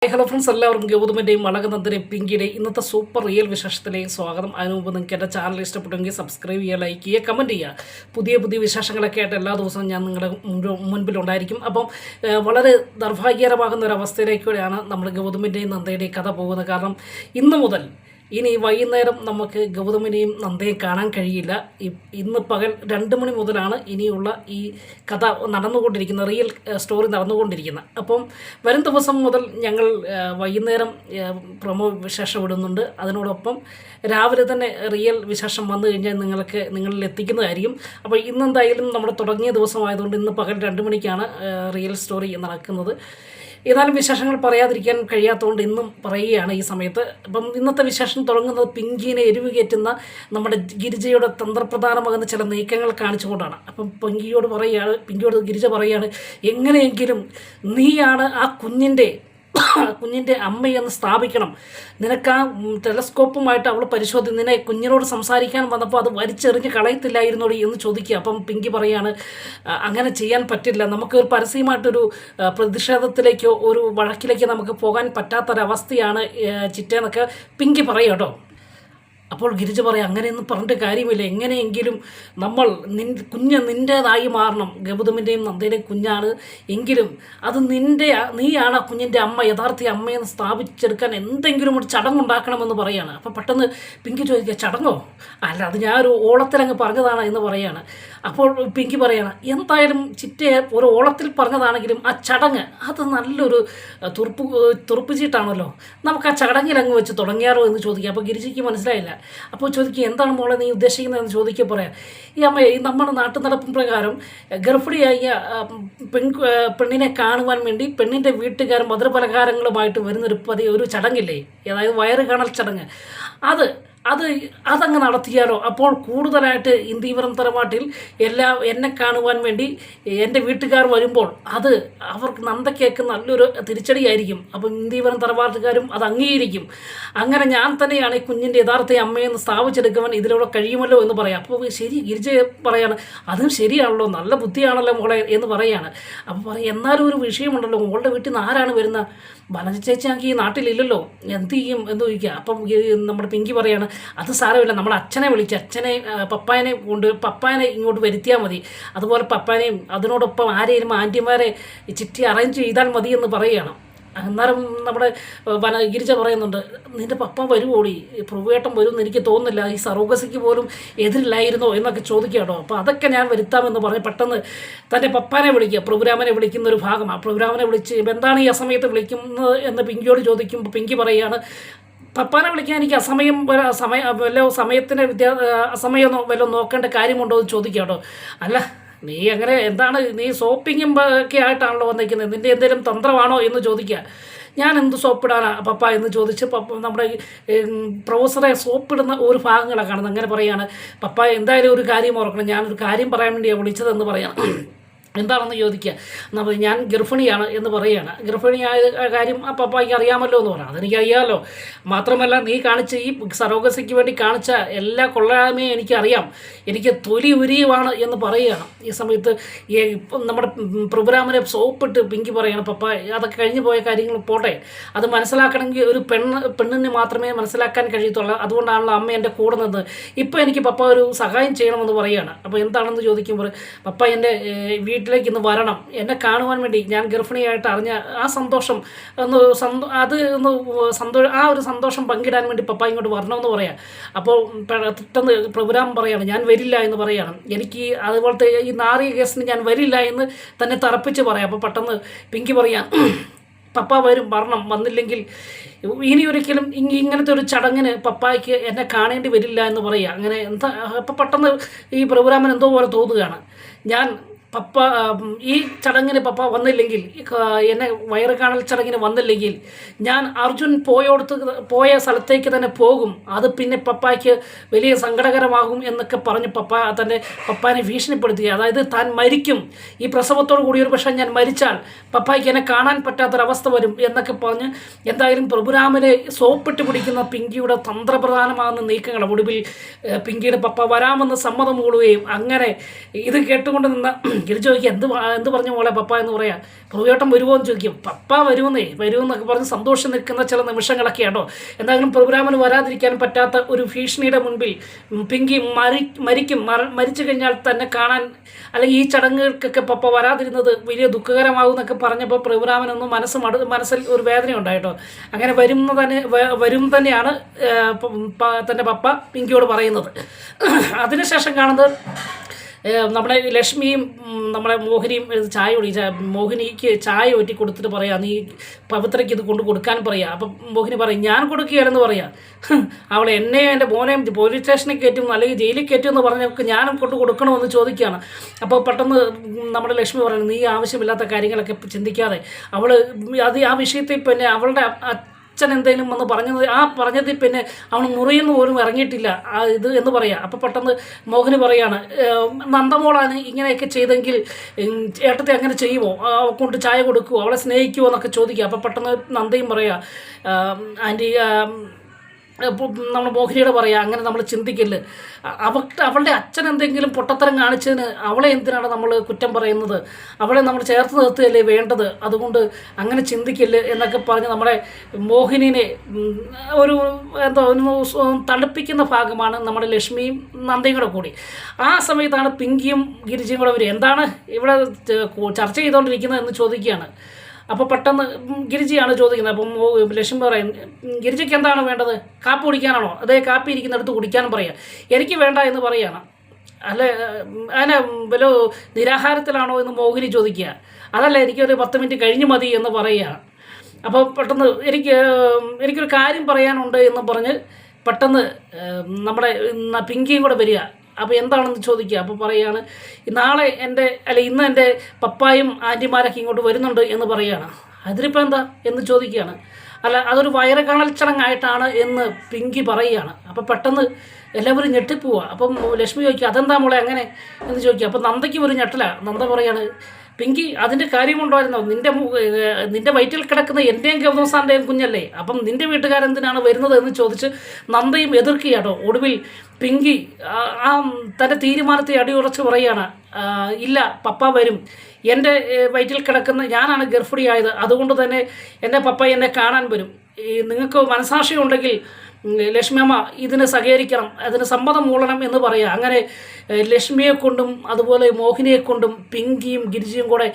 Hello friends, എല്ലാവർക്കും ഗൗതമിൻ്റെയും അളകനന്ദൻ്റെയും പിങ്കിയുടെയും ഇന്നത്തെ super real വിശേഷത്തിലേക്ക് സ്വാഗതം. അതിനു മുമ്പ് നിങ്ങൾക്ക് എൻ്റെ ചാനൽ ഇഷ്ടപ്പെട്ടെങ്കിൽ സബ്സ്ക്രൈബ് ചെയ്യുക, ലൈക്ക് ചെയ്യുക, കമൻറ്റ് ചെയ്യുക. പുതിയ വിശേഷങ്ങളൊക്കെ ആയിട്ട് എല്ലാ ദിവസവും ഞാൻ നിങ്ങളുടെ മുൻപിലുണ്ടായിരിക്കും. അപ്പം വളരെ നിർഭാഗ്യകരമാകുന്ന ഒരു അവസ്ഥയിലേക്കൂടെയാണ് നമ്മൾ ഗൗതമിൻ്റെയും നന്ദയുടെയും കഥ പോകുന്നത്. കാരണം ഇന്നു മുതൽ ഇനി വൈകുന്നേരം നമുക്ക് ഗൗതമിനെയും നന്ദയും കാണാൻ കഴിയില്ല. ഇന്ന് പകൽ 2 മണി മുതലാണ് ഇനിയുള്ള ഈ കഥ നടന്നുകൊണ്ടിരിക്കുന്നത്, റിയൽ സ്റ്റോറി നടന്നുകൊണ്ടിരിക്കുന്നത്. അപ്പം വരും ദിവസം മുതൽ ഞങ്ങൾ വൈകുന്നേരം പ്രൊമോ വിശേഷം ഇടുന്നുണ്ട്. അതിനോടൊപ്പം രാവിലെ തന്നെ റിയൽ വിശേഷം വന്നു കഴിഞ്ഞാൽ നിങ്ങളിൽ എത്തിക്കുന്നതായിരിക്കും. അപ്പോൾ ഇന്നെന്തായാലും നമ്മുടെ തുടങ്ങിയ ദിവസമായതുകൊണ്ട് ഇന്ന് പകൽ 2 മണിക്കാണ് റിയൽ സ്റ്റോറി നടക്കുന്നത്. ഏതായാലും വിശേഷങ്ങൾ പറയാതിരിക്കാൻ കഴിയാത്തതുകൊണ്ട് ഇന്നും പറയുകയാണ് ഈ സമയത്ത്. അപ്പം ഇന്നത്തെ വിശേഷം തുടങ്ങുന്നത് പിങ്കിനെ എരിവുകയറ്റുന്ന നമ്മുടെ ഗിരിജയുടെ തന്ത്രപ്രധാനമാകുന്ന ചില നീക്കങ്ങൾ കാണിച്ചുകൊണ്ടാണ്. അപ്പം പിങ്കിയോട് ഗിരിജ പറയുകയാണ്, എങ്ങനെയെങ്കിലും നീയാണ് ആ കുഞ്ഞിൻ്റെ അമ്മയെന്ന് സ്ഥാപിക്കണം. നിനക്ക് ആ ടെലസ്കോപ്പുമായിട്ട് അവൾ നിന്നെ കുഞ്ഞിനോട് സംസാരിക്കാൻ വന്നപ്പോൾ അത് വലിച്ചെറിഞ്ഞ് കളയത്തില്ലായിരുന്നോടി എന്ന് ചോദിക്കുക. അപ്പം പിങ്കി പറയാണ്, അങ്ങനെ ചെയ്യാൻ പറ്റില്ല, നമുക്ക് ഒരു പരസ്യമായിട്ടൊരു പ്രതിഷേധത്തിലേക്കോ ഒരു വഴക്കിലേക്കോ നമുക്ക് പോകാൻ പറ്റാത്തൊരവസ്ഥയാണ് ചിറ്റേന്നൊക്കെ പിങ്കി പറയും കേട്ടോ. അപ്പോൾ ഗിരിജ പറയാം, അങ്ങനെയൊന്നും പറഞ്ഞിട്ട് കാര്യമില്ല, എങ്ങനെയെങ്കിലും നമ്മൾ നിൻ്റേതായി മാറണം. ഗൗതമിൻ്റെയും നന്ദയുടെയും കുഞ്ഞാണ് എങ്കിലും അത് നീയാണ് ആ കുഞ്ഞിൻ്റെ അമ്മ, യഥാർത്ഥ അമ്മയെന്ന് സ്ഥാപിച്ചെടുക്കാൻ എന്തെങ്കിലും ഒരു ചടങ്ങുണ്ടാക്കണമെന്ന് പറയുകയാണ്. അപ്പോൾ പെട്ടെന്ന് പിങ്കി ചോദിക്കുക, ചടങ്ങോ? അല്ല, അത് ഞാൻ ഒരു ഓളത്തിലങ്ങ് പറഞ്ഞതാണ് എന്ന് പറയുകയാണ്. അപ്പോൾ പിങ്കി പറയണം, എന്തായാലും ചിറ്റയെ ഒരു ഓളത്തിൽ പറഞ്ഞതാണെങ്കിലും ആ ചടങ്ങ് അത് നല്ലൊരു തുറുപ്പ് ചീട്ടാണല്ലോ, നമുക്ക് ആ ചടങ്ങിലങ്ങ് വെച്ച് തുടങ്ങിയാറോ എന്ന് ചോദിക്കുക. അപ്പോൾ ഗിരിജയ്ക്ക് മനസ്സിലായില്ല. അപ്പോൾ ചോദിക്കുക, എന്താണ് മോളെ നീ ഉദ്ദേശിക്കുന്നതെന്ന് ചോദിക്കുക. പറയാം, ഈ അമ്മ നമ്മുടെ നാട്ടു നടപ്പും പ്രകാരം ഗർഭിണിയായ പെണ്ണിനെ കാണുവാൻ വേണ്ടി പെണ്ണിൻ്റെ വീട്ടുകാരും മധുരപലഹാരങ്ങളുമായിട്ട് ഒരു ചടങ്ങില്ലേ, അതായത് വയറ് കാണൽ ചടങ്ങ്, അതങ്ങ് നടത്തിയാലോ? അപ്പോൾ കൂടുതലായിട്ട് ഇന്ദീവരം തറവാട്ടിൽ എന്നെ കാണുവാൻ വേണ്ടി എൻ്റെ വീട്ടുകാർ വരുമ്പോൾ അത് അവർക്ക് നന്ദയ്ക്കേക്ക് നല്ലൊരു തിരിച്ചടിയായിരിക്കും. അപ്പം ഇന്ദീവരം തറവാട്ടുകാരും അത് അംഗീകരിക്കും. അങ്ങനെ ഞാൻ തന്നെയാണ് ഈ കുഞ്ഞിൻ്റെ യഥാർത്ഥ അമ്മയെന്ന് സ്ഥാപിച്ചെടുക്കുവാൻ ഇതിലൂടെ കഴിയുമല്ലോ എന്ന് പറയാം. അപ്പോൾ ശരി, ഗിരിജ പറയാണ്, അതും ശരിയാണല്ലോ, നല്ല ബുദ്ധിയാണല്ലോ മോളെ എന്ന് പറയാണ്. അപ്പോൾ പറയും, എന്നാലും ഒരു വിഷയമുണ്ടല്ലോ, മോളുടെ വീട്ടിൽ നിന്ന് ആരാണ് വരുന്നത്? വനജ ചേച്ചിയാക്കി ഈ നാട്ടിലില്ലല്ലോ, എന്ത് ചെയ്യും എന്ന് ചോദിക്കുക. അപ്പം നമ്മുടെ പിങ്കി പറയാണ്, അത് സാരമില്ല, നമ്മൾ അച്ഛനെ പപ്പായനെ ഇങ്ങോട്ട് വരുത്തിയാൽ മതി. അതുപോലെ പപ്പാനെയും അതിനോടൊപ്പം ആരെയും ആൻറ്റിമാരെ ചിട്ടി അറേഞ്ച് ചെയ്താൽ മതി എന്ന് പറയുകയാണ്. അന്നേരം നമ്മുടെ ഗിരിജ പറയുന്നുണ്ട്, നിൻ്റെ പപ്പ വരുമോടി, പ്രഭുവേട്ടൻ വരുമെന്ന് എനിക്ക് തോന്നുന്നില്ല, ഈ സറോഗസിക്ക് പോലും എതിരില്ലായിരുന്നോ എന്നൊക്കെ ചോദിക്കുകയാണോ. അപ്പോൾ അതൊക്കെ ഞാൻ വരുത്താമെന്ന് പറഞ്ഞ് പെട്ടെന്ന് തൻ്റെ പപ്പാനെ വിളിക്കുക. പ്രഭുരാമനെ വിളിക്കുന്ന ഒരു ഭാഗമാണ്. പ്രഭുരാമനെ വിളിച്ച് എന്താണ് ഈ അസമയത്ത് വിളിക്കുന്നത് എന്ന് പിങ്കിയോട് ചോദിക്കുമ്പോൾ പിങ്കി പറയുകയാണ്, പപ്പാനെ വിളിക്കാൻ എനിക്ക് സമയത്തിന് അസമയമോ വല്ലതും നോക്കേണ്ട കാര്യമുണ്ടോ എന്ന് ചോദിക്കുക കേട്ടോ. അല്ല, നീ അങ്ങനെ എന്താണ്, നീ സോപ്പിങ്ങും ഒക്കെ ആയിട്ടാണല്ലോ വന്നിരിക്കുന്നത്, നിൻ്റെ എന്തെങ്കിലും തന്ത്രമാണോ എന്ന് ചോദിക്കുക. ഞാൻ എന്ത് സോപ്പിടാനാ പപ്പ എന്ന് ചോദിച്ച് നമ്മുടെ പ്രൊഫസറെ സോപ്പിടുന്ന ഒരു ഭാഗങ്ങളാണ് കാണുന്നത്. അങ്ങനെ പറയുകയാണ്, പപ്പ എന്തായാലും ഒരു കാര്യം ഓർക്കണം, ഞാനൊരു കാര്യം പറയാൻ വേണ്ടിയാണ് വിളിച്ചതെന്ന് പറയാം. എന്താണെന്ന് ചോദിക്കുക. എന്നാൽ ഞാൻ ഗർഭിണിയാണ് എന്ന് പറയുകയാണ്. ഗർഭിണിയായ കാര്യം ആ പപ്പായ്ക്ക് അറിയാമല്ലോ എന്ന് പറയാം. അതെനിക്കറിയാമല്ലോ, മാത്രമല്ല നീ കാണിച്ച ഈ സറോഗസിക്ക് വേണ്ടി കാണിച്ച എല്ലാ കൊള്ളായ്മയും എനിക്കറിയാം, എനിക്ക് തൊലി ഉരിയുമാണ് എന്ന് പറയുകയാണ്. ഈ സമയത്ത് നമ്മുടെ പ്രോഗ്രാമിനെ സോപ്പിട്ട് പിങ്കി പറയുകയാണ്, പപ്പ അതൊക്കെ കഴിഞ്ഞു പോയ കാര്യങ്ങൾ പോട്ടെ, അത് മനസ്സിലാക്കണമെങ്കിൽ ഒരു പെണ്ണിന് മാത്രമേ മനസ്സിലാക്കാൻ കഴിയത്തുള്ളൂ, അതുകൊണ്ടാണല്ലോ അമ്മ എൻ്റെ കൂടെ നിന്നത്. ഇപ്പോൾ എനിക്ക് പപ്പ ഒരു സഹായം ചെയ്യണമെന്ന് പറയുകയാണ്. അപ്പോൾ എന്താണെന്ന് ചോദിക്കുമ്പോൾ, പപ്പ എൻ്റെ വീട്ടിലേക്ക് ഇന്ന് വരണം, എന്നെ കാണുവാൻ വേണ്ടി, ഞാൻ ഗർഭിണിയായിട്ട് അറിഞ്ഞ ആ സന്തോഷം ആ ഒരു സന്തോഷം പങ്കിടാൻ വേണ്ടി പപ്പ ഇങ്ങോട്ട് വരണമെന്ന് പറയാം. അപ്പോൾ പെട്ടെന്ന് പ്രോഗ്രാം പറയാണ്, ഞാൻ വരില്ല എന്ന് പറയുകയാണ്. എനിക്ക് അതുപോലത്തെ ഈ നാറിയ കേസിന് ഞാൻ വരില്ല എന്ന് തന്നെ തറപ്പിച്ച് പറയാം. അപ്പോൾ പെട്ടെന്ന് പിങ്കി പറയാം, പപ്പ വന്നില്ലെങ്കിൽ ഇനി ഒരിക്കലും ഇങ്ങനത്തെ ഒരു ചടങ്ങിന് പപ്പായ്ക്ക് എന്നെ കാണേണ്ടി വരില്ല എന്ന് പറയുക. അങ്ങനെ അപ്പം പെട്ടെന്ന് ഈ പ്രോഗ്രാമിന് എന്തോ പോലെ തോന്നുകയാണ്. ഞാൻ ഈ ചടങ്ങിന് പപ്പ വന്നില്ലെങ്കിൽ, എന്നെ വയറ് കാണൽ ചടങ്ങിന് വന്നില്ലെങ്കിൽ ഞാൻ അർജുൻ പോയ സ്ഥലത്തേക്ക് തന്നെ പോകും, അത് പിന്നെ പപ്പായ്ക്ക് വലിയ സങ്കടകരമാകും എന്നൊക്കെ പറഞ്ഞ് പപ്പാനെ ഭീഷണിപ്പെടുത്തുക. അതായത് താൻ മരിക്കും, ഈ പ്രസവത്തോടു കൂടി ഒരു പക്ഷേ ഞാൻ മരിച്ചാൽ പപ്പായ്ക്ക് എന്നെ കാണാൻ പറ്റാത്തൊരവസ്ഥ വരും എന്നൊക്കെ പറഞ്ഞ് എന്തായാലും പ്രഭുരാമനെ സോപ്പിട്ട് പിടിക്കുന്ന പിങ്കിയുടെ തന്ത്രപ്രധാനമാകുന്ന നീക്കങ്ങൾ ഒടുവിൽ പിങ്കിയുടെ പപ്പ വരാമെന്ന് സമ്മതം മൂടുകയും അങ്ങനെ ഇത് കേട്ടുകൊണ്ട് നിന്ന ഗിരിജ ചോദിക്കുക എന്ത് പറഞ്ഞു മോളെ പപ്പ എന്ന് പറയാം. പ്രഭുവേട്ടൻ വരുമോ എന്ന് ചോദിക്കും. പപ്പ വരുമെന്നൊക്കെ പറഞ്ഞ് സന്തോഷം നിൽക്കുന്ന ചില നിമിഷങ്ങളൊക്കെ ആണോ. എന്തായാലും പ്രോഗ്രാമിന് വരാതിരിക്കാൻ പറ്റാത്ത ഒരു ഭീഷണിയുടെ മുൻപിൽ പിങ്കി മരിച്ചു കഴിഞ്ഞാൽ തന്നെ കാണാൻ അല്ലെങ്കിൽ ഈ ചടങ്ങുകൾക്കൊക്കെ പപ്പ വരാതിരുന്നത് വലിയ ദുഃഖകരമാകും എന്നൊക്കെ പറഞ്ഞപ്പോൾ പ്രോഗ്രാമിനൊന്നും മനസ്സിൽ ഒരു വേദന ഉണ്ടായിട്ടോ. അങ്ങനെ വരും തന്നെയാണ് തൻ്റെ പപ്പ പിങ്കിയോട് പറയുന്നത്. അതിനുശേഷം കാണുന്നത് നമ്മുടെ ലക്ഷ്മിയും നമ്മുടെ മോഹിനിയും ചായ മോഹിനിക്ക് ചായ ഒറ്റി കൊടുത്തിട്ട് പറയാം, നീ പവിത്രയ്ക്ക് ഇത് കൊണ്ട് കൊടുക്കാൻ പറയാം. അപ്പം മോഹിനി പറയും ഞാൻ കൊടുക്കുകയാണെന്ന് പറയാം. അവൾ എന്നെയും എൻ്റെ മോനെയും പോലീസ് സ്റ്റേഷനിൽ കയറ്റും അല്ലെങ്കിൽ ജയിലിൽ കയറ്റും എന്ന് പറഞ്ഞവർക്ക് ഞാനും കൊണ്ട് കൊടുക്കണമെന്ന് ചോദിക്കുകയാണ്. അപ്പോൾ പെട്ടെന്ന് നമ്മുടെ ലക്ഷ്മി പറയുന്നത് നീ ആവശ്യമില്ലാത്ത കാര്യങ്ങളൊക്കെ ചിന്തിക്കാതെ ആ വിഷയത്തിൽ പിന്നെ അവളുടെ അച്ഛൻ എന്തെങ്കിലും വന്ന് പറഞ്ഞതിൽ പിന്നെ അവൻ മുറിയിൽ നിന്ന് പോലും ഇറങ്ങിയിട്ടില്ല ഇത് എന്ന് പറയാം. അപ്പോൾ പെട്ടെന്ന് മോഹിനി പറയാണ് നന്ദമോളാണ് ഇങ്ങനെയൊക്കെ ചെയ്തെങ്കിൽ ഏട്ടത്തെ അങ്ങനെ ചെയ്യുമോ, കൊണ്ട് ചായ കൊടുക്കുമോ, അവളെ സ്നേഹിക്കുമോ എന്നൊക്കെ ചോദിക്കുക. അപ്പോൾ പെട്ടെന്ന് നന്ദയും പറയാം ആൻറ്റി നമ്മൾ മോഹിനിയോട് പറയാം അങ്ങനെ നമ്മൾ ചിന്തിക്കില്ല, അവളുടെ അച്ഛൻ എന്തെങ്കിലും പൊട്ടത്തരം കാണിച്ചതിന് അവളെ എന്തിനാണ് നമ്മൾ കുറ്റം പറയുന്നത്, അവളെ നമ്മൾ ചേർത്ത് നിർത്തുകയല്ലേ വേണ്ടത്, അതുകൊണ്ട് അങ്ങനെ ചിന്തിക്കില്ല എന്നൊക്കെ പറഞ്ഞ് നമ്മുടെ മോഹിനിനെ ഒരു തണുപ്പിക്കുന്ന ഭാഗമാണ് നമ്മുടെ ലക്ഷ്മിയും നന്ദയും കൂടെ കൂടി. ആ സമയത്താണ് പിങ്കിയും ഗിരിജയും കൂടെ വരിക. എന്താണ് ഇവിടെ ചർച്ച ചെയ്തുകൊണ്ടിരിക്കുന്നത് എന്ന് ചോദിക്കുകയാണ്. അപ്പോൾ പെട്ടെന്ന് ഗിരിജയാണ് ചോദിക്കുന്നത്. അപ്പം ലക്ഷ്മി പറയും ഗിരിജയ്ക്ക് എന്താണ് വേണ്ടത്, കാപ്പി കുടിക്കാനാണോ, അതേ കാപ്പി ഇരിക്കുന്നിടത്ത് കുടിക്കാനും പറയാം. എനിക്ക് വേണ്ട എന്ന് പറയുകയാണ്. അങ്ങനെ വല്ല നിരാഹാരത്തിലാണോ എന്ന് മോഹിനി ചോദിക്കുക. അതല്ല എനിക്കൊരു 10 മിനിറ്റ് കഴിഞ്ഞ് മതി എന്ന് പറയുകയാണ്. അപ്പോൾ പെട്ടെന്ന് എനിക്കൊരു കാര്യം പറയാനുണ്ട് എന്ന് പറഞ്ഞ് പെട്ടെന്ന് നമ്മുടെ പിങ്കിയും കൂടെ വരിക. അപ്പോൾ എന്താണെന്ന് ചോദിക്കുക. അപ്പോൾ പറയുകയാണ് നാളെ ഇന്ന് എൻ്റെ പപ്പായും ആൻറ്റിമാരൊക്കെ ഇങ്ങോട്ട് വരുന്നുണ്ട് എന്ന് പറയുകയാണ്. അതിലിപ്പോൾ എന്താ എന്ന് ചോദിക്കുകയാണ്. അതൊരു വയറ് കാണൽ ചടങ്ങായിട്ടാണ് എന്ന് പിങ്കി പറയുകയാണ്. അപ്പോൾ പെട്ടെന്ന് എല്ലാവരും ഞെട്ടിപ്പോവുക. അപ്പം ലക്ഷ്മി ചോദിക്കുക അതെന്താ മോളെ അങ്ങനെ എന്ന് ചോദിക്കുക. അപ്പോൾ നന്ദയ്ക്ക് ഒരു ഞെട്ടലാണ്. നന്ദ പറയാണ് പിങ്കി അതിൻ്റെ കാര്യമുണ്ടായിരുന്നോ, നിൻ്റെ വയറ്റിൽ കിടക്കുന്ന എൻ്റെയും ഗൗതംസാറിൻ്റെയും കുഞ്ഞല്ലേ, അപ്പം നിൻ്റെ വീട്ടുകാരെന്തിനാണ് വരുന്നത് എന്ന് ചോദിച്ച് നന്ദയും എതിർക്കുകയാണോ. ഒടുവിൽ പിങ്കി തൻ്റെ തീരുമാനത്തെ അടിയുറച്ച് പറയുകയാണ് ഇല്ല പപ്പ വരും, എൻ്റെ വയറ്റിൽ കിടക്കുന്ന ഞാനാണ് ഗർഭിണിയായത്, അതുകൊണ്ട് തന്നെ എൻ്റെ പപ്പ എന്നെ കാണാൻ വരും. നിങ്ങൾക്ക് മനസാക്ഷി ഉണ്ടെങ്കിൽ ലക്ഷ്മിയമ്മ ഇതിന് സഹകരിക്കണം, അതിന് സമ്മതം മൂളണം എന്ന് പറയുക. അങ്ങനെ ലക്ഷ്മിയെ കൊണ്ടും അതുപോലെ മോഹിനിയെ കൊണ്ടും പിങ്കിയും ഗിരിജയും കൂടെ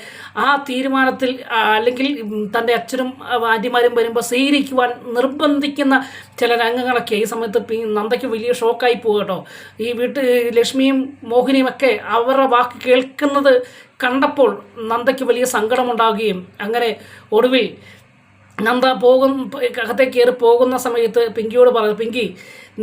ആ തീരുമാനത്തിൽ അല്ലെങ്കിൽ തൻ്റെ അച്ഛനും ആൻറ്റിമാരും വരുമ്പോൾ സ്വീകരിക്കുവാൻ നിർബന്ധിക്കുന്ന ചില രംഗങ്ങളൊക്കെ ഈ സമയത്ത് നന്ദയ്ക്ക് വലിയ ഷോക്കായി പോകും കേട്ടോ. ഈ ലക്ഷ്മിയും മോഹിനിയും ഒക്കെ അവരുടെ വാക്ക് കേൾക്കുന്നത് കണ്ടപ്പോൾ നന്ദയ്ക്ക് വലിയ സങ്കടമുണ്ടാവുകയും അങ്ങനെ ഒടുവിൽ നന്ദ അകത്തേക്ക് കയറി പോകുന്ന സമയത്ത് പിങ്കിയോട് പറഞ്ഞു പിങ്കി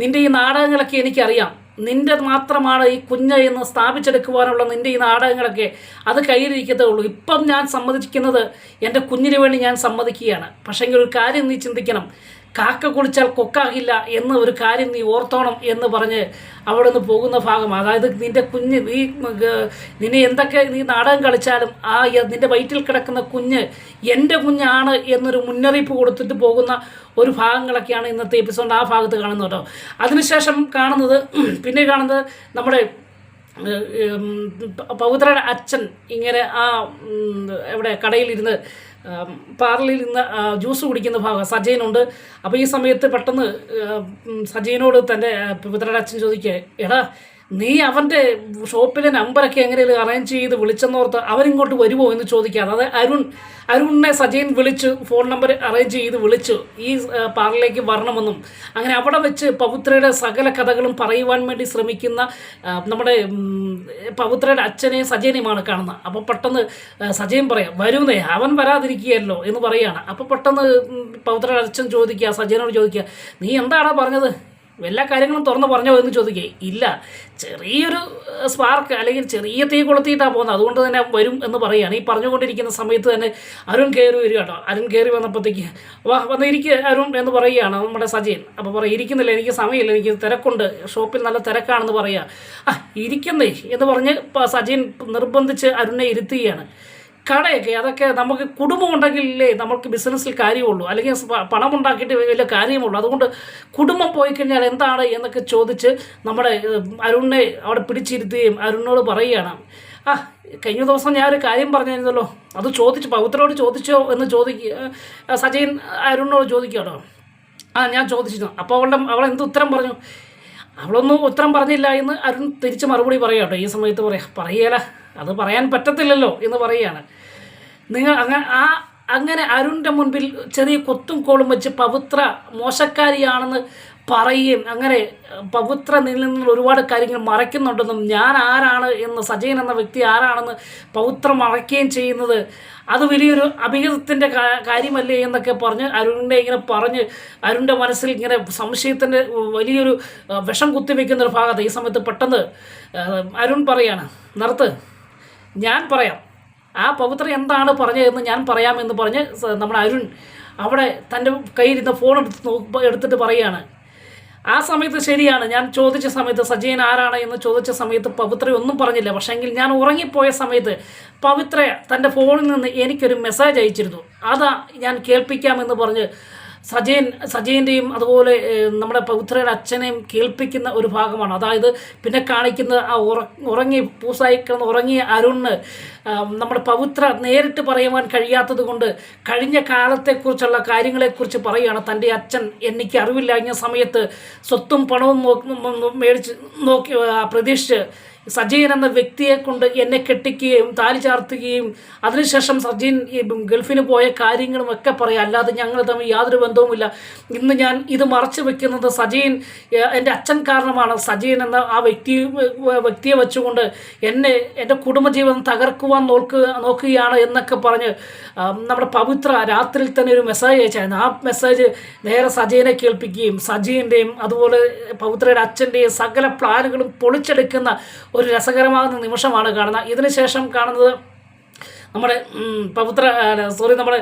നിൻ്റെ ഈ നാടകങ്ങളൊക്കെ എനിക്കറിയാം, നിൻ്റെ മാത്രമാണ് ഈ കുഞ്ഞ് എന്ന് സ്ഥാപിച്ചെടുക്കുവാനുള്ള നിൻ്റെ ഈ നാടകങ്ങളൊക്കെ അത് കയ്യിലിരിക്കത്തേ ഉള്ളൂ. ഇപ്പം ഞാൻ സമ്മതിക്കുന്നത് എൻ്റെ കുഞ്ഞിന് വേണ്ടി ഞാൻ സമ്മതിക്കുകയാണ്. പക്ഷേങ്കിൽ ഒരു കാര്യം നീ ചിന്തിക്കണം, കാക്ക കുളിച്ചാൽ കൊക്കാകില്ല എന്ന ഒരു കാര്യം നീ ഓർത്തോണം എന്ന് പറഞ്ഞ് അവിടെ നിന്ന് പോകുന്ന ഭാഗം. അതായത് നിൻ്റെ കുഞ്ഞ് നിന്നെ എന്തൊക്കെ നീ നാടകം കളിച്ചാലും നിൻ്റെ വയറ്റിൽ കിടക്കുന്ന കുഞ്ഞ് എൻ്റെ കുഞ്ഞാണ് എന്നൊരു മുന്നറിയിപ്പ് കൊടുത്തിട്ട് പോകുന്ന ഒരു ഭാഗങ്ങളൊക്കെയാണ് ഇന്നത്തെ എപ്പിസോഡ് ആ ഭാഗത്ത് കാണുന്നത് കേട്ടോ. അതിനുശേഷം പിന്നെ കാണുന്നത് നമ്മുടെ പവിത്രയുടെ അച്ഛൻ ഇങ്ങനെ എവിടെ കടയിലിരുന്ന് പാർലറിൽ നിന്ന് ജ്യൂസ് കുടിക്കുന്ന ഭാഗം സജയനുണ്ട്. അപ്പോൾ ഈ സമയത്ത് പെട്ടെന്ന് സജയനോട് തൻ്റെ പവിത്രയുടെ അച്ഛൻ ചോദിക്കുക എടാ നീ അവൻ്റെ ഷോപ്പിലെ നമ്പറൊക്കെ എങ്ങനെയും അറേഞ്ച് ചെയ്ത് വിളിച്ചെന്നോർത്ത് അവരിങ്ങോട്ട് വരുമോ എന്ന് ചോദിക്കാതെ അത് അരുണിനെ സജയൻ വിളിച്ചു, ഫോൺ നമ്പർ അറേഞ്ച് ചെയ്ത് വിളിച്ചു ഈ പാർലറിലേക്ക് വരണമെന്നും അങ്ങനെ അവിടെ വെച്ച് പവിത്രയുടെ സകല കഥകളും പറയുവാൻ വേണ്ടി ശ്രമിക്കുന്ന നമ്മുടെ പവിത്രയുടെ അച്ഛനെയും സജയനെയുമാണ് കാണുന്നത്. അപ്പോൾ പെട്ടെന്ന് സജയൻ പറയാം വരുന്നേ അവൻ വരാതിരിക്കുകയല്ലോ എന്ന് പറയുകയാണ്. അപ്പോൾ പെട്ടെന്ന് പവിത്രയുടെ അച്ഛൻ സജയനോട് ചോദിക്കുക നീ എന്താണോ പറഞ്ഞത്, എല്ലാ കാര്യങ്ങളും തുറന്ന് പറഞ്ഞോ എന്ന് ചോദിക്കുക. ഇല്ല, ചെറിയൊരു സ്പാർക്ക് അല്ലെങ്കിൽ ചെറിയ തീ കൊളുത്തിയിട്ടാണ് പോകുന്നത്, അതുകൊണ്ട് തന്നെ വരും എന്ന് പറയുകയാണ്. ഈ പറഞ്ഞുകൊണ്ടിരിക്കുന്ന സമയത്ത് തന്നെ അരുൺ കയറി വരിക കേട്ടോ. അരുൺ കയറി വന്നപ്പോഴത്തേക്ക് വന്നിരിക്കുക അരുൺ എന്ന് പറയുകയാണ് നമ്മുടെ സജയൻ. അപ്പോൾ പറയും ഇരിക്കുന്നില്ല, എനിക്ക് സമയമില്ല, എനിക്ക് തിരക്കുണ്ട്, ഷോപ്പിൽ നല്ല തിരക്കാണെന്ന് പറയുക. ഇരിക്കുന്നേ എന്ന് പറഞ്ഞ് സജയൻ നിർബന്ധിച്ച് അരുണിനെ ഇരുത്തുകയാണ്. കടയൊക്കെ അതൊക്കെ നമുക്ക് കുടുംബം ഉണ്ടെങ്കിലേ നമുക്ക് ബിസിനസ്സിൽ കാര്യമുള്ളൂ, അല്ലെങ്കിൽ പണം ഉണ്ടാക്കിയിട്ട് വലിയ കാര്യമുള്ളൂ. അതുകൊണ്ട് കുടുംബം പോയി കഴിഞ്ഞാൽ എന്താണ് എന്നൊക്കെ ചോദിച്ച് നമ്മുടെ അരുണിനെ അവിടെ പിടിച്ചിരുത്തുകയും അരുണിനോട് പറയുകയാണ് കഴിഞ്ഞ ദിവസം ഞാനൊരു കാര്യം പറഞ്ഞിരുന്നല്ലോ, അത് ചോദിച്ചു, പവിത്രയോട് ചോദിച്ചോ എന്ന് സജയൻ അരുണിനോട് ചോദിക്കുക കേട്ടോ. ഞാൻ ചോദിച്ചിരുന്നു. അപ്പോൾ അവളെന്ത് ഉത്തരം പറഞ്ഞു? അവളൊന്നും ഉത്തരം പറഞ്ഞില്ല എന്ന് അരുൺ തിരിച്ച് മറുപടി പറയാം കേട്ടോ. ഈ സമയത്ത് പറയല, അത് പറയാൻ പറ്റത്തില്ലല്ലോ എന്ന് പറയുകയാണ്. നിങ്ങൾ അങ്ങനെ അരുണിൻ്റെ മുൻപിൽ ചെറിയ കൊത്തും കോളും വെച്ച് പവിത്ര മോശക്കാരിയാണെന്ന് പറയുകയും അങ്ങനെ പവിത്ര നിന്നിൽ ഒരുപാട് കാര്യങ്ങൾ മറയ്ക്കുന്നുണ്ടെന്നും ഞാൻ ആരാണ് എന്ന്, സജയൻ എന്ന വ്യക്തി ആരാണെന്ന് പവിത്ര മറയ്ക്കുകയും ചെയ്യുന്നത് അത് വലിയൊരു അഭിഹിതത്തിൻ്റെ കാര്യമല്ലേ എന്നൊക്കെ പറഞ്ഞ് അരുണിൻ്റെ മനസ്സിൽ ഇങ്ങനെ സംശയത്തിൻ്റെ വലിയൊരു വിഷം കുത്തിവെക്കുന്നൊരു ഭാഗത്ത് ഈ സമയത്ത് പെട്ടെന്ന് അരുൺ പറയാണ്, നിർത്ത്, ഞാൻ പറയാം, ആ പവിത്ര എന്താണ് പറഞ്ഞതെന്ന് ഞാൻ പറയാമെന്ന് പറഞ്ഞ് നമ്മുടെ അരുൺ അവിടെ തൻ്റെ കയ്യിലിരുന്ന ഫോൺ എടുത്തിട്ട് പറയുകയാണ്. ആ സമയത്ത് ശരിയാണ്, ഞാൻ ചോദിച്ച സമയത്ത് സജയൻ ആരാണ് എന്ന് ചോദിച്ച സമയത്ത് പവിത്ര ഒന്നും പറഞ്ഞില്ല. പക്ഷേങ്കിൽ ഞാൻ ഉറങ്ങിപ്പോയ സമയത്ത് പവിത്ര തൻ്റെ ഫോണിൽ നിന്ന് എനിക്കൊരു മെസ്സേജ് അയച്ചിരുന്നു, അതാ ഞാൻ കേൾപ്പിക്കാമെന്ന് പറഞ്ഞ് സജയൻ്റെയും അതുപോലെ നമ്മുടെ പവിത്രയുടെ അച്ഛനെയും കേൾപ്പിക്കുന്ന ഒരു ഭാഗമാണ്. അതായത് പിന്നെ കാണിക്കുന്ന ആ പൂസായി കിടന്ന് ഉറങ്ങിയ അരുണിന് നമ്മുടെ പവിത്ര നേരിട്ട് പറയുവാൻ കഴിയാത്തത് കൊണ്ട് കഴിഞ്ഞ കാലത്തെക്കുറിച്ചുള്ള കാര്യങ്ങളെക്കുറിച്ച് പറയുകയാണ്. തൻ്റെ അച്ഛൻ എനിക്ക് അറിവില്ലാഞ്ഞ സമയത്ത് സ്വത്തും പണവും പ്രതീക്ഷിച്ച് സജയൻ എന്ന വ്യക്തിയെ കൊണ്ട് എന്നെ കെട്ടിക്കുകയും താലി ചാർത്തുകയും അതിനുശേഷം സജയൻ ഗൾഫിന് പോയ കാര്യങ്ങളും ഒക്കെ പറയാം. അല്ലാതെ ഞങ്ങൾ തമ്മിൽ യാതൊരു ബന്ധവുമില്ല. ഇന്ന് ഞാൻ ഇത് മറച്ചു വെക്കുന്നത് സജയൻ എൻ്റെ അച്ഛൻ കാരണമാണ്. സജയൻ എന്ന ആ വ്യക്തിയെ വെച്ചുകൊണ്ട് എൻ്റെ കുടുംബജീവിതം തകർക്കുവാൻ നോക്കുകയാണ് എന്നൊക്കെ പറഞ്ഞ് നമ്മുടെ പവിത്ര രാത്രിയിൽ തന്നെ ഒരു മെസ്സേജ് അയച്ചായിരുന്നു. ആ മെസ്സേജ് നേരെ സജയനെ കേൾപ്പിക്കുകയും സജയൻ്റെയും അതുപോലെ പവിത്രയുടെ അച്ഛൻ്റെയും സകല പ്ലാനുകളും പൊളിച്ചെടുക്കുന്ന ഒരു രസകരമാകുന്ന നിമിഷമാണ് കാണുന്നത്. ഇതിനുശേഷം കാണുന്നത് നമ്മുടെ നമ്മുടെ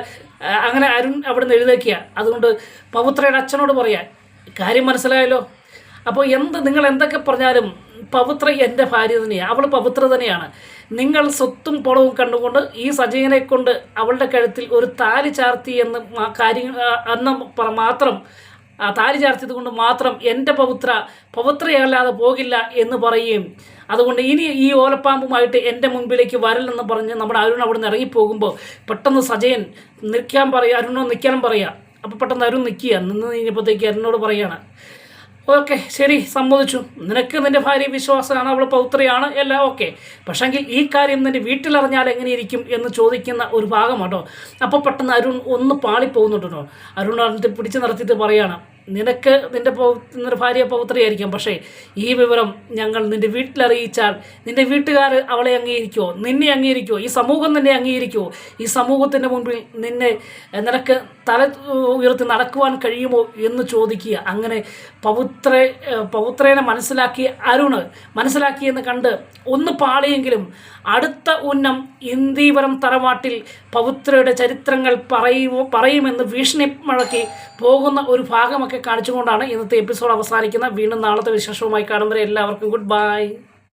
അങ്ങനെ അരുൺ അവിടെ നിന്ന് എഴുതേക്കുക. അതുകൊണ്ട് പവിത്രയുടെ അച്ഛനോട് പറയാൻ കാര്യം മനസ്സിലായല്ലോ. അപ്പോൾ നിങ്ങൾ എന്തൊക്കെ പറഞ്ഞാലും പവിത്ര എൻ്റെ ഭാര്യ തന്നെയാണ്, അവൾ പവിത്ര തന്നെയാണ്. നിങ്ങൾ സ്വത്തും പണവും കണ്ടുകൊണ്ട് ഈ സജയനെ കൊണ്ട് അവളുടെ കഴുത്തിൽ ഒരു താലി ചാർത്തി മാത്രം താലി ചാർത്തിയത് കൊണ്ട് മാത്രം എൻ്റെ പവിത്രയല്ലാതെ പോകില്ല എന്ന് പറയുകയും അതുകൊണ്ട് ഇനി ഈ ഓലപ്പാമ്പുമായിട്ട് എൻ്റെ മുൻപിലേക്ക് വരില്ലെന്ന് പറഞ്ഞ് നമ്മുടെ അരുൺ അവിടെ നിന്ന് ഇറങ്ങിപ്പോകുമ്പോൾ പെട്ടെന്ന് സജയൻ അരുണോ നിൽക്കാനും പറയുക. അപ്പോൾ പെട്ടെന്ന് അരുൺ നിന്ന് കഴിഞ്ഞപ്പോഴത്തേക്ക് അരുണോട് പറയുകയാണ്, ഓക്കെ ശരി, സമ്മതിച്ചു, നിനക്ക് നിൻ്റെ ഭാര്യ വിശ്വാസമാണ്, അവൾ പൗത്രയാണ്, എല്ലാം ഓക്കെ. പക്ഷേങ്കിൽ ഈ കാര്യം നിൻ്റെ വീട്ടിലറിഞ്ഞാൽ എങ്ങനെയിരിക്കും എന്ന് ചോദിക്കുന്ന ഒരു ഭാഗമാട്ടോ. അപ്പോൾ പെട്ടെന്ന് അരുൺ ഒന്ന് പാളിപ്പോകുന്നുണ്ടോ. അരുൺ അറിഞ്ഞിട്ട് പിടിച്ചു നിർത്തിയിട്ട് പറയുകയാണ്, നിനക്ക് നിൻ്റെ ഭാര്യ പൗത്രയായിരിക്കാം, പക്ഷേ ഈ വിവരം ഞങ്ങൾ നിൻ്റെ വീട്ടിലറിയിച്ചാൽ നിൻ്റെ വീട്ടുകാർ അവളെ അംഗീകരിക്കുമോ, നിന്നെ അംഗീകരിക്കുമോ, ഈ സമൂഹം നിന്നെ അംഗീകരിക്കുമോ, ഈ സമൂഹത്തിൻ്റെ മുൻപിൽ നിനക്ക് തല ഉയർത്തി നടക്കുവാൻ കഴിയുമോ എന്ന് ചോദിക്കുക. അങ്ങനെ പൗത്രേനെ മനസ്സിലാക്കിയെന്ന് കണ്ട് ഒന്ന് പാളിയെങ്കിലും അടുത്ത ഉന്നം ഇന്ദീവരം തറവാട്ടിൽ പവിത്രയുടെ ചരിത്രങ്ങൾ പറയുമെന്ന് ഭീഷണി മുഴക്കി പോകുന്ന ഒരു ഭാഗമൊക്കെ കാണിച്ചുകൊണ്ടാണ് ഇന്നത്തെ എപ്പിസോഡ് അവസാനിക്കുന്നത്. വീണ്ടും നാളത്തെ വിശേഷവുമായി കാണുമ്പോൾ എല്ലാവർക്കും ഗുഡ് ബൈ.